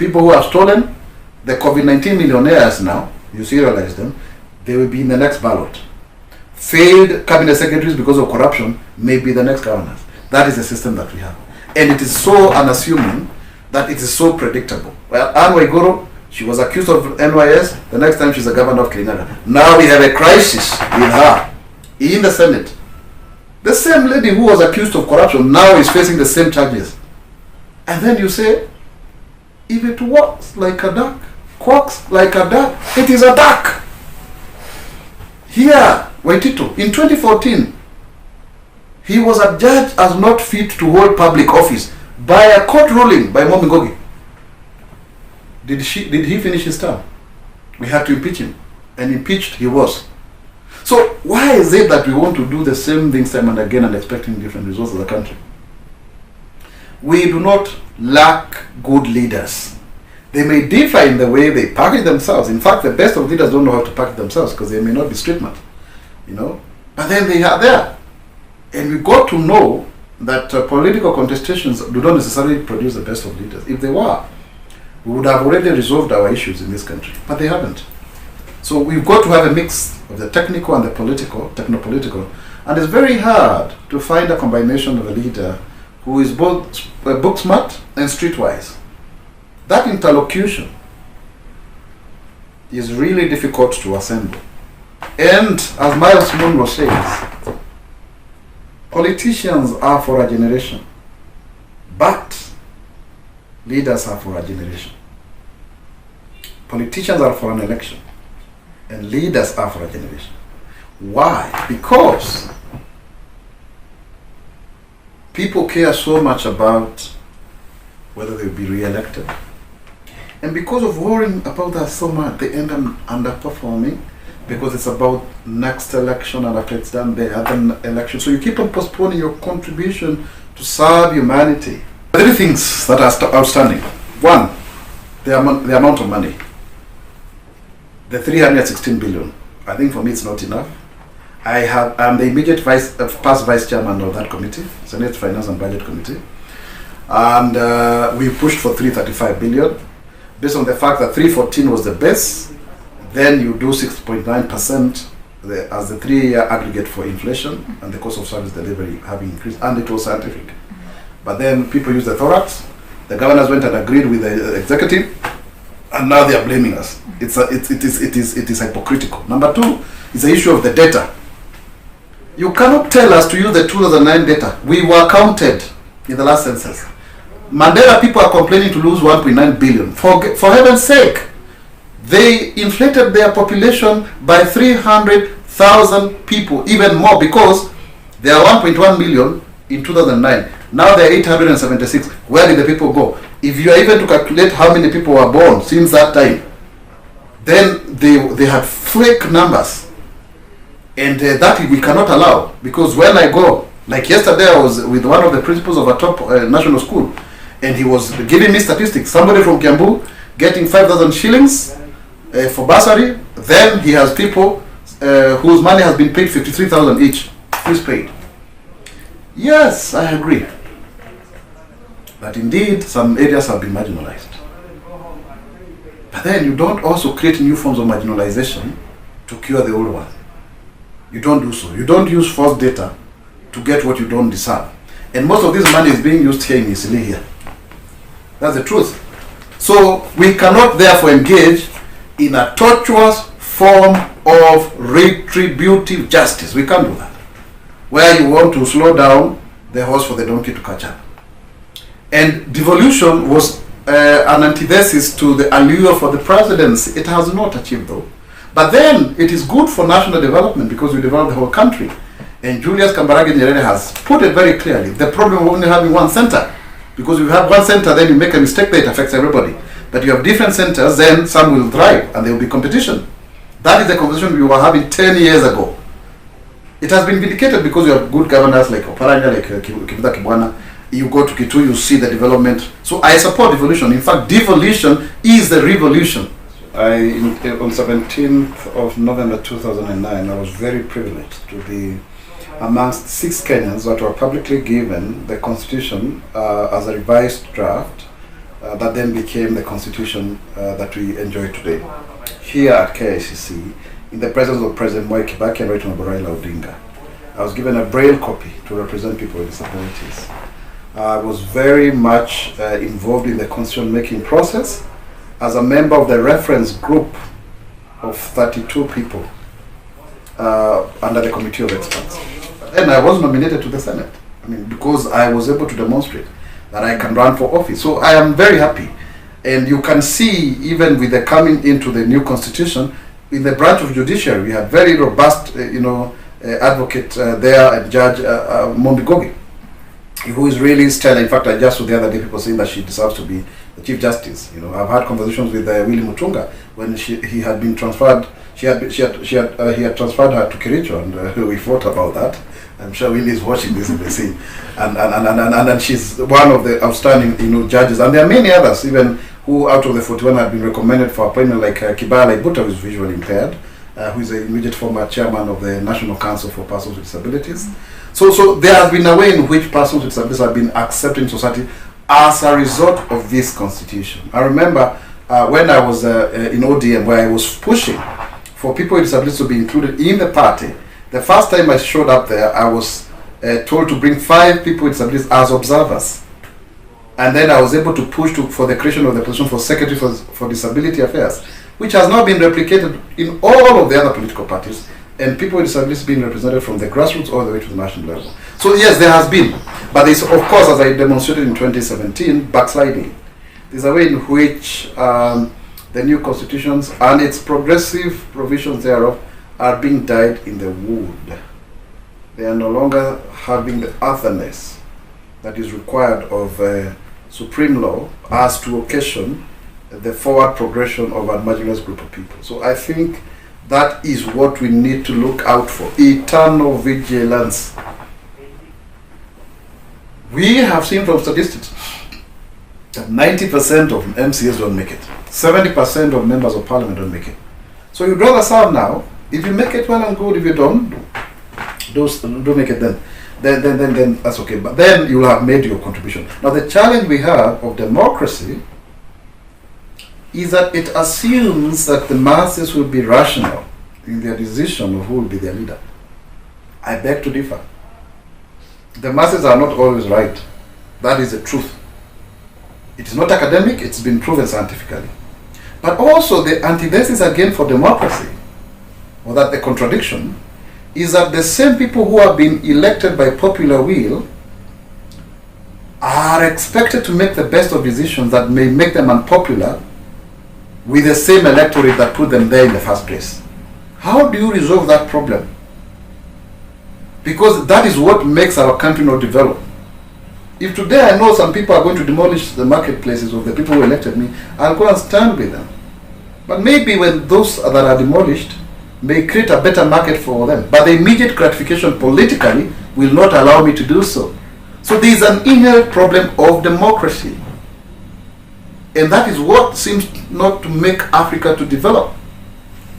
people who have stolen, the COVID-19 millionaires now, you serialize them, they will be in the next ballot. Failed cabinet secretaries because of corruption may be the next governors. That is the system that we have. And it is so unassuming that it is so predictable. Well, Anne Waiguru, she was accused of NYS, the next time she's a governor of Kirinyaga. Now we have a crisis with her in the Senate. The same lady who was accused of corruption now is facing the same charges. And then you say, if it walks like a duck, quacks like a duck, it is a duck. Here, Waititu, in 2014, he was adjudged as not fit to hold public office by a court ruling by Mwangi Ngugi. Did he finish his term? We had to impeach him, and impeached he was. So why is it that we want to do the same things time and again and expecting different results as a country? We do not lack good leaders. They may differ in the way they package themselves. In fact, the best of leaders don't know how to package themselves because they may not be streetmart, But then they are there. And we got to know that political contestations do not necessarily produce the best of leaders. If they were, we would have already resolved our issues in this country, but they haven't. So we've got to have a mix of the technical and the techno-political, and it's very hard to find a combination of a leader who is both book smart and streetwise. That interlocution is really difficult to assemble. And as Miles Monroe says, politicians are for a generation, but leaders are for a generation. Politicians are for an election, and leaders are for a generation. Why? Because people care so much about whether they'll be re-elected. And because of worrying about that so much, they end up underperforming because it's about next election, and after it's done, the other election. So you keep on postponing your contribution to serve humanity. Three things that are outstanding. One, the amount of money. The 316 billion. I think for me it's not enough. I'm the immediate past vice chairman of that committee, Senate Finance and Budget Committee. And we pushed for 335 billion based on the fact that 314 was the base. Then you do 6.9% as the 3-year aggregate for inflation and the cost of service delivery having increased, and it was scientific. But then people used the thorax. The governors went and agreed with the executive, and now they are blaming us. It is hypocritical. Number two is the issue of the data. You cannot tell us to use the 2009 data. We were counted in the last census. Mandela people are complaining to lose 1.9 billion. For heaven's sake, they inflated their population by 300,000 people, even more, because there are 1.1 million in 2009. Now there are 876. Where did the people go? If you are even to calculate how many people were born since that time, then they have fake numbers. And that we cannot allow, because when I go, like yesterday I was with one of the principals of a top national school, and he was giving me statistics. Somebody from Kiambu getting 5,000 shillings for bursary. Then he has people whose money has been paid 53,000 each. Who's paid? Yes, I agree that indeed some areas have been marginalized. But then you don't also create new forms of marginalization to cure the old one. You don't do so. You don't use false data to get what you don't deserve. And most of this money is being used here in Eastleigh here. That's the truth. So we cannot therefore engage in a tortuous form of retributive justice. We can't do that. Where you want to slow down the horse for the donkey to catch up. And devolution was an antithesis to the allure for the presidency. It has not achieved though. But then it is good for national development because we develop the whole country. And Julius Kambarage Nyerere has put it very clearly. The problem of only having one center. Because if you have one center, then you make a mistake that it affects everybody. But you have different centers, then some will thrive and there will be competition. That is the conversation we were having 10 years ago. It has been vindicated because you have good governors like Oparanya, like Kivutha Kibwana. You go to Kitui, you see the development. So I support devolution. In fact, devolution is the revolution. On 17th of November 2009, I was very privileged to be amongst 6 Kenyans that were publicly given the constitution as a revised draft that then became the constitution that we enjoy today. Here at KICC, in the presence of President Mwai Kibaki and Right Honorable Raila Odinga, I was given a braille copy to represent people with disabilities. I was very much involved in the constitution making process as a member of the reference group of 32 people under the committee of experts. And I was nominated to the Senate. I mean, because I was able to demonstrate that I can run for office. So I am very happy. And you can see, even with the coming into the new constitution, in the branch of judiciary, we had very robust, advocate there, and Judge Mombi Gogi, who is really stellar. In fact, I just saw the other day people saying that she deserves to be the Chief Justice. I've had conversations with Willie Mutunga when he had been transferred. He had transferred her to Kericho, and we fought about that. I'm sure Willie is watching this in the scene, and she's one of the outstanding judges, and there are many others even who out of the 41 had been recommended for appointment, like Kibala Ibuta, who is visually impaired, who is the immediate former chairman of the National Council for Persons with Disabilities. So there has been a way in which persons with disabilities have been accepted in society as a result of this constitution. I remember when I was in ODM, where I was pushing for people with disabilities to be included in the party. The first time I showed up there, I was told to bring 5 people with disabilities as observers. And then I was able to push for the creation of the position for Secretary for Disability Affairs, which has now been replicated in all of the other political parties, and people with disabilities being represented from the grassroots all the way to the national level. So yes, there has been, but there's, of course, as I demonstrated in 2017, backsliding. There's a way in which the new constitutions and its progressive provisions thereof are being dyed in the wood. They are no longer having the earthiness that is required of supreme law as to occasion the forward progression of a marginalized group of people. So I think that is what we need to look out for, eternal vigilance. We have seen from statistics that 90% of MCAs don't make it, 70% of members of parliament don't make it. So you'd rather serve now. If you make it, well and good. If you don't make it, then that's okay. But then you'll have made your contribution. Now the challenge we have of democracy is that it assumes that the masses will be rational in their decision of who will be their leader. I beg to differ. The masses are not always right. That is the truth. It is not academic, it's been proven scientifically. But also the antithesis again for democracy, or that the contradiction, is that the same people who have been elected by popular will are expected to make the best of decisions that may make them unpopular with the same electorate that put them there in the first place. How do you resolve that problem? Because that is what makes our country not develop. If today I know some people are going to demolish the marketplaces of the people who elected me, I'll go and stand with them. But maybe when those that are demolished may create a better market for them, but the immediate gratification politically will not allow me to do so. So there is an inherent problem of democracy. And that is what seems not to make Africa to develop.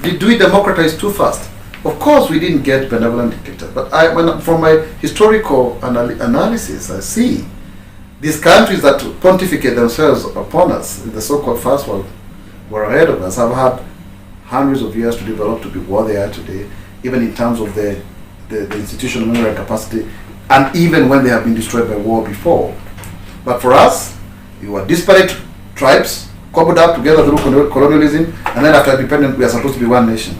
Did we democratize too fast? Of course we didn't get benevolent dictators, but from my historical analysis, I see these countries that pontificate themselves upon us, in the so-called first world, were ahead of us, have had hundreds of years to develop to be what they are today, even in terms of the institutional memory and capacity, and even when they have been destroyed by war before. But for us, we were disparate tribes, cobbled up together through colonialism, and then after independence, we are supposed to be one nation.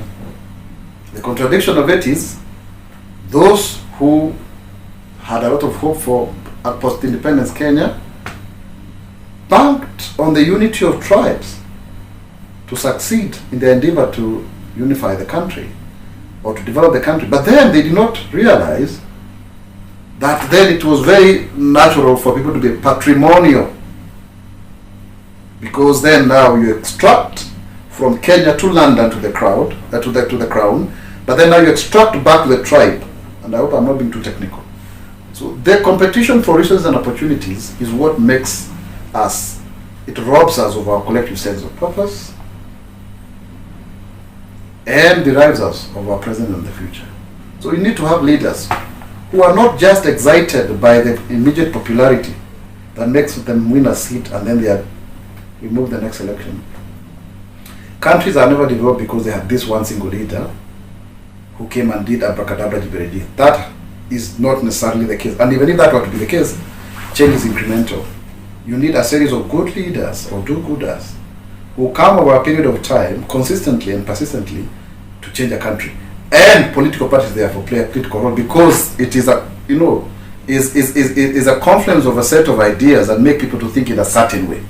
The contradiction of it is, those who had a lot of hope for a post-independence Kenya banked on the unity of tribes to succeed in their endeavor to unify the country or to develop the country. But then they did not realize that then it was very natural for people to be patrimonial, because then now you extract from Kenya to London to the crowd, to the crown, but then now you extract back to the tribe. And I hope I'm not being too technical. So the competition for resources and opportunities is what makes us, it robs us of our collective sense of purpose and derives us of our present and the future. So you need to have leaders who are not just excited by the immediate popularity that makes them win a seat and then they are we move the next election. Countries are never developed because they had this one single leader who came and did abracadabra jiberedi. That is not necessarily the case. And even if that were to be the case, change is incremental. You need a series of good leaders or do-gooders who come over a period of time, consistently and persistently, to change a country. And political parties therefore play a critical role, because it is a, is a confluence of a set of ideas that make people to think in a certain way.